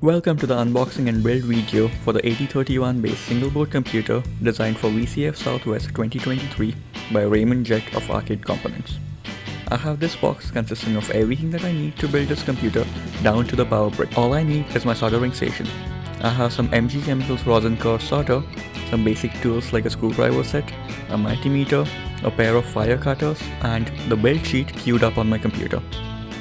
Welcome to the unboxing and build video for the 8031 based single board computer designed for VCF Southwest 2023 by Raymond Jet of Arcade Components. I have this box consisting of everything that I need to build this computer down to the power brick. All I need is my soldering station. I have some MG Chemicals rosin core solder, some basic tools like a screwdriver set, a multimeter, a pair of wire cutters, and the build sheet queued up on my computer.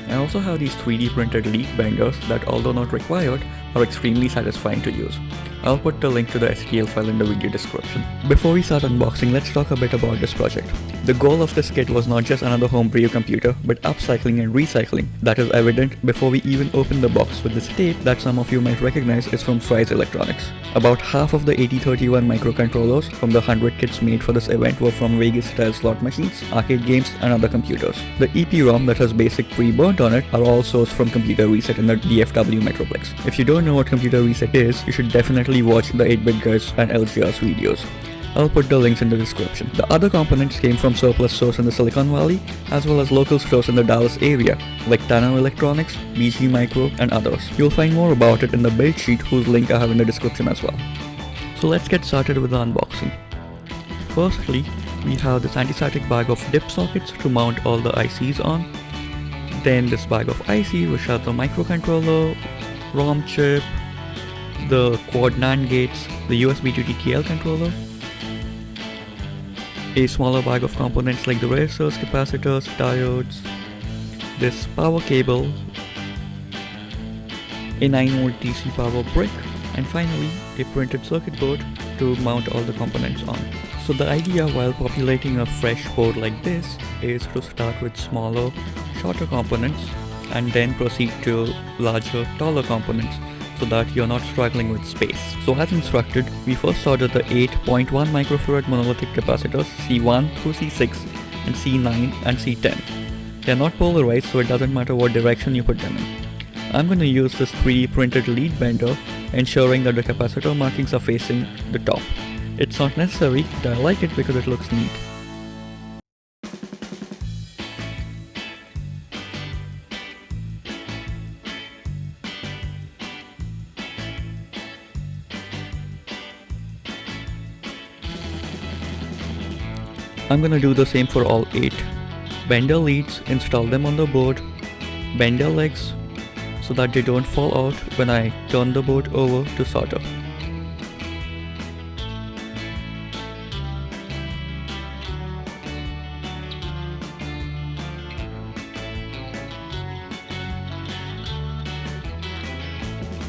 I also have these 3D printed lead benders that, although not required, are extremely satisfying to use. I'll put the link to the STL file in the video description. Before we start unboxing, let's talk a bit about this project. The goal of this kit was not just another homebrew computer, but upcycling and recycling. That is evident before we even open the box with this tape that some of you might recognize is from Fry's Electronics. About half of the 8031 microcontrollers from the 100 kits made for this event were from Vegas-style slot machines, arcade games, and other computers. The EPROM that has BASIC pre-burnt on it are all sourced from Computer Reset in the DFW Metroplex. If you don't know what Computer Reset is, you should definitely watch the 8-bit guys and LGR's videos. I'll put the links in the description. The other components came from surplus stores in the Silicon Valley, as well as local stores in the Dallas area, like Tera Electronics, BG Micro, and others. You'll find more about it in the build sheet, whose link I have in the description as well. So let's get started with the unboxing. Firstly, we have this anti-static bag of dip sockets to mount all the ICs on. Then this bag of IC, which has the microcontroller, ROM chip, the quad NAND gates, the USB to TTL controller, a smaller bag of components like the resistors, capacitors, diodes, this power cable, a 9V DC power brick, and finally a printed circuit board to mount all the components on. So the idea while populating a fresh board like this is to start with smaller, shorter components and then proceed to larger, taller components so that you're not struggling with space. So as instructed, we first ordered the 8.1 microfarad monolithic capacitors C1 through C6 and C9 and C10. They're not polarized, so it doesn't matter what direction you put them in. I'm going to use this 3D printed lead bender, ensuring that the capacitor markings are facing the top. It's not necessary, but I like it because it looks neat. I'm gonna do the same for all 8. Bend the leads, install them on the board, bend their legs so that they don't fall out when I turn the board over to solder.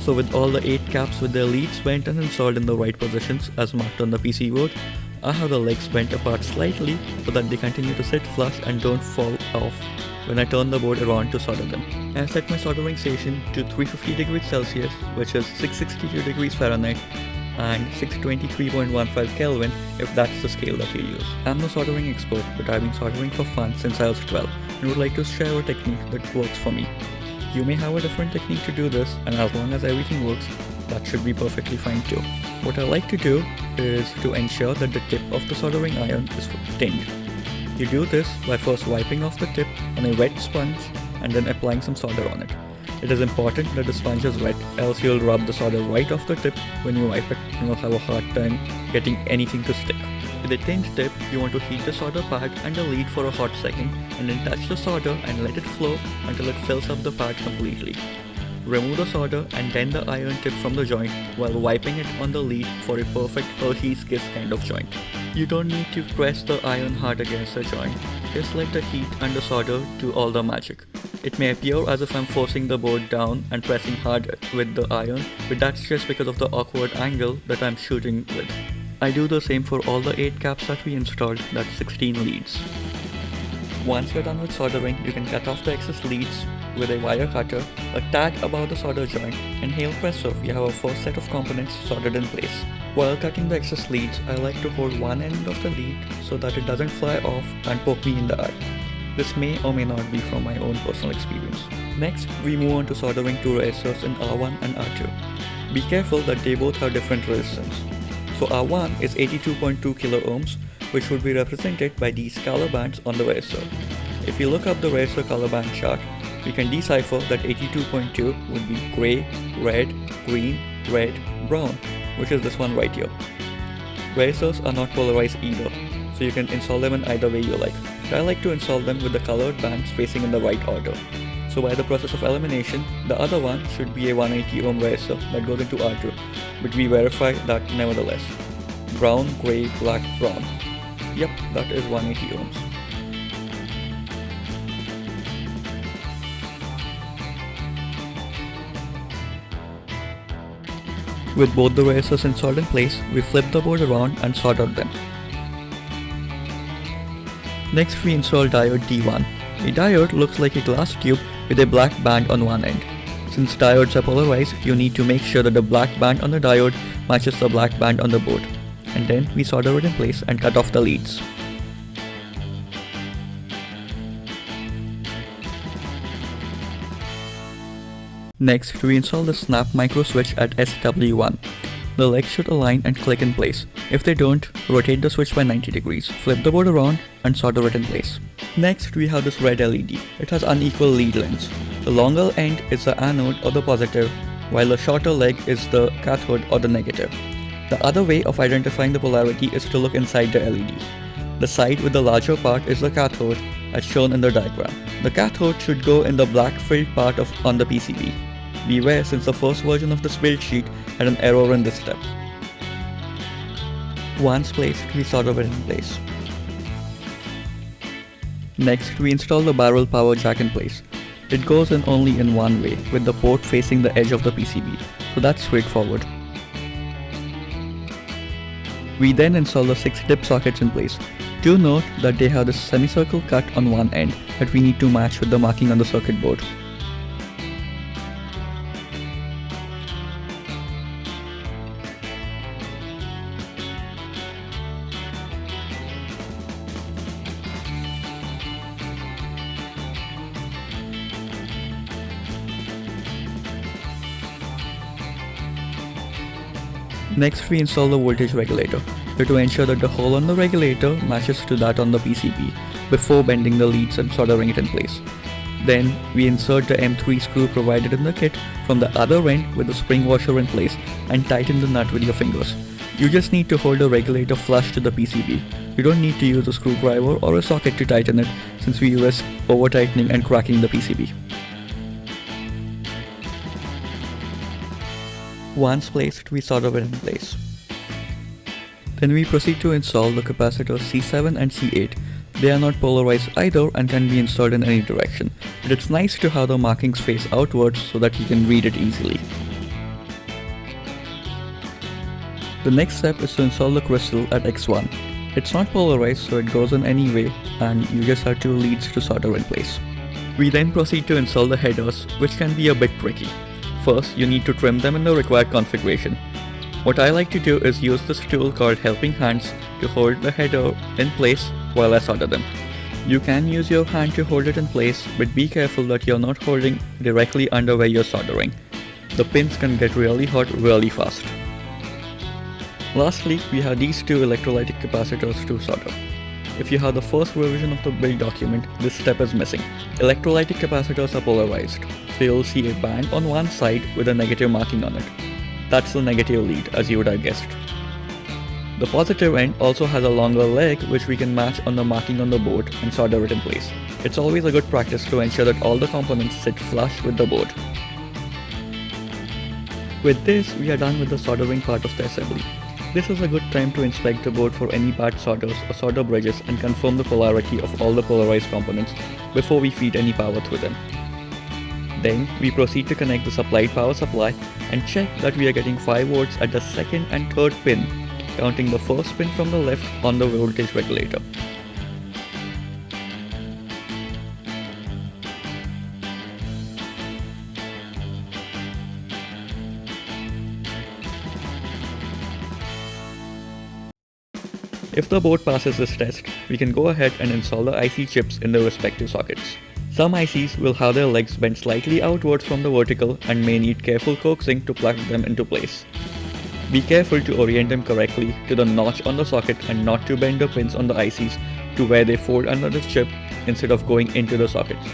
So with all the 8 caps with their leads bent and installed in the right positions as marked on the PC board, I have the legs bent apart slightly so that they continue to sit flush and don't fall off when I turn the board around to solder them. I have set my soldering station to 350 degrees Celsius, which is 662 degrees Fahrenheit and 623.15 Kelvin if that's the scale that you use. I'm no soldering expert, but I've been soldering for fun since I was 12 and would like to share a technique that works for me. You may have a different technique to do this, and as long as everything works, that should be perfectly fine too. What I like to do is to ensure that the tip of the soldering iron is tinned. You do this by first wiping off the tip on a wet sponge and then applying some solder on it. It is important that the sponge is wet, else you'll rub the solder right off the tip when you wipe it and you'll have a hard time getting anything to stick. With a tinned tip, you want to heat the solder pad and the lead for a hot second and then touch the solder and let it flow until it fills up the pad completely. Remove the solder and then the iron tip from the joint while wiping it on the lead for a perfect Hershey's Kiss kind of joint. You don't need to press the iron hard against the joint, just let the heat and the solder do all the magic. It may appear as if I'm forcing the board down and pressing hard with the iron, but that's just because of the awkward angle that I'm shooting with. I do the same for all the 8 caps that we installed, that's 16 leads. Once you're done with soldering, you can cut off the excess leads with a wire cutter, a tad above the solder joint, and hail presto, you have a first set of components soldered in place. While cutting the excess leads, I like to hold one end of the lead so that it doesn't fly off and poke me in the eye. This may or may not be from my own personal experience. Next, we move on to soldering 2 resistors in R1 and R2. Be careful that they both have different resistance. So R1 is 82.2 kilo ohms, which would be represented by these color bands on the resistor. If you look up the resistor color band chart, we can decipher that 82.2 would be gray, red, green, red, brown, which is this one right here. Resistors are not polarized either, so you can install them in either way you like. But I like to install them with the colored bands facing in the right order. So by the process of elimination, the other one should be a 180 ohm resistor that goes into R2, but we verify that nevertheless. Brown, grey, black, brown. Yep, that is 180 ohms. With both the resistors installed in place, we flip the board around and solder them. Next we install diode D1. A diode looks like a glass tube with a black band on one end. Since diodes are polarized, you need to make sure that the black band on the diode matches the black band on the board. And then we solder it in place and cut off the leads. Next, we install the snap micro switch at SW1. The legs should align and click in place. If they don't, rotate the switch by 90 degrees, flip the board around and solder it in place. Next, we have this red LED. It has unequal lead lengths. The longer end is the anode or the positive, while the shorter leg is the cathode or the negative. The other way of identifying the polarity is to look inside the LED. The side with the larger part is the cathode, as shown in the diagram. The cathode should go in the black filled part on the PCB. Beware, since the first version of this build sheet had an error in this step. Once placed, we solder it in place. Next, we install the barrel power jack in place. It goes in only in one way, with the port facing the edge of the PCB, so that's straightforward. We then install the 6 dip sockets in place. Do note that they have this semicircle cut on one end that we need to match with the marking on the circuit board. Next, we install the voltage regulator, to ensure that the hole on the regulator matches to that on the PCB before bending the leads and soldering it in place. Then, we insert the M3 screw provided in the kit from the other end with the spring washer in place and tighten the nut with your fingers. You just need to hold the regulator flush to the PCB. You don't need to use a screwdriver or a socket to tighten it, since we risk over-tightening and cracking the PCB. Once placed, we solder it in place. Then we proceed to install the capacitors C7 and C8. They are not polarized either and can be installed in any direction, but it's nice to have the markings face outwards so that you can read it easily. The next step is to install the crystal at X1. It's not polarized, so it goes in any way, and you just have 2 leads to solder in place. We then proceed to install the headers, which can be a bit tricky. First, you need to trim them in the required configuration. What I like to do is use this tool called Helping Hands to hold the header in place while I solder them. You can use your hand to hold it in place, but be careful that you're not holding directly under where you're soldering. The pins can get really hot really fast. Lastly, we have these 2 electrolytic capacitors to solder. If you have the first revision of the build document, this step is missing. Electrolytic capacitors are polarized, so you'll see a band on one side with a negative marking on it. That's the negative lead, as you would have guessed. The positive end also has a longer leg which we can match on the marking on the board and solder it in place. It's always a good practice to ensure that all the components sit flush with the board. With this, we are done with the soldering part of the assembly. This is a good time to inspect the board for any bad solders or solder bridges and confirm the polarity of all the polarized components before we feed any power through them. Then, we proceed to connect the supplied power supply and check that we are getting 5 volts at the second and third pin, counting the first pin from the left on the voltage regulator. If the board passes this test, we can go ahead and install the IC chips in their respective sockets. Some ICs will have their legs bent slightly outwards from the vertical and may need careful coaxing to plug them into place. Be careful to orient them correctly to the notch on the socket and not to bend the pins on the ICs to where they fold under the chip instead of going into the sockets.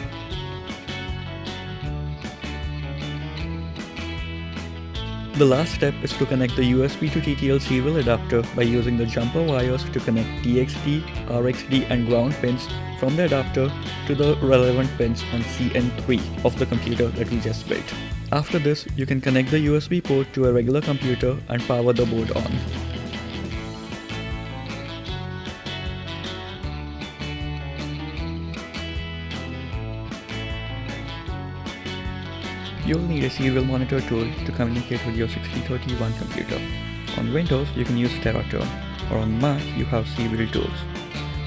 The last step is to connect the USB to TTL serial adapter by using the jumper wires to connect DXD, RXD and ground pins from the adapter to the relevant pins on CN3 of the computer that we just built. After this, you can connect the USB port to a regular computer and power the board on. You'll need a serial monitor tool to communicate with your 6031 computer. On Windows, you can use Tera, or on Mac, you have serial tools.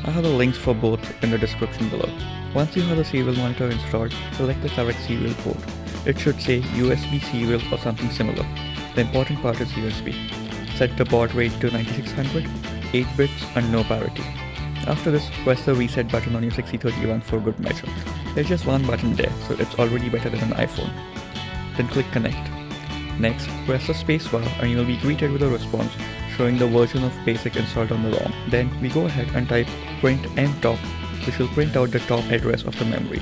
I have the links for both in the description below. Once you have the serial monitor installed, select the correct serial port. It should say USB serial or something similar. The important part is USB. Set the baud rate to 9600, 8 bits and no parity. After this, press the reset button on your 6031 for good measure. There's just one button there, so it's already better than an iPhone. Then click connect. Next, press the spacebar and you'll be greeted with a response showing the version of BASIC installed on the ROM. Then we go ahead and type print mtop, which will print out the top address of the memory.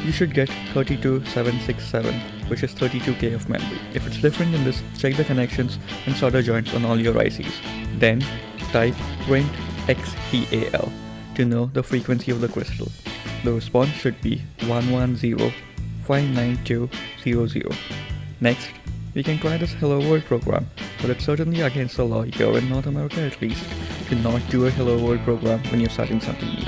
You should get 32767, which is 32K of memory. If it's different than this, check the connections and solder joints on all your ICs. Then type print xtal to know the frequency of the crystal. The response should be 110.59200. Next, we can try this Hello World program, but it's certainly against the law here in North America at least to not do a Hello World program when you're starting something new.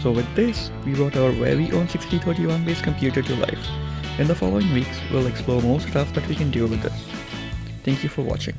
So with this, we brought our very own 6031 based computer to life. In the following weeks, we'll explore more stuff that we can do with this. Thank you for watching.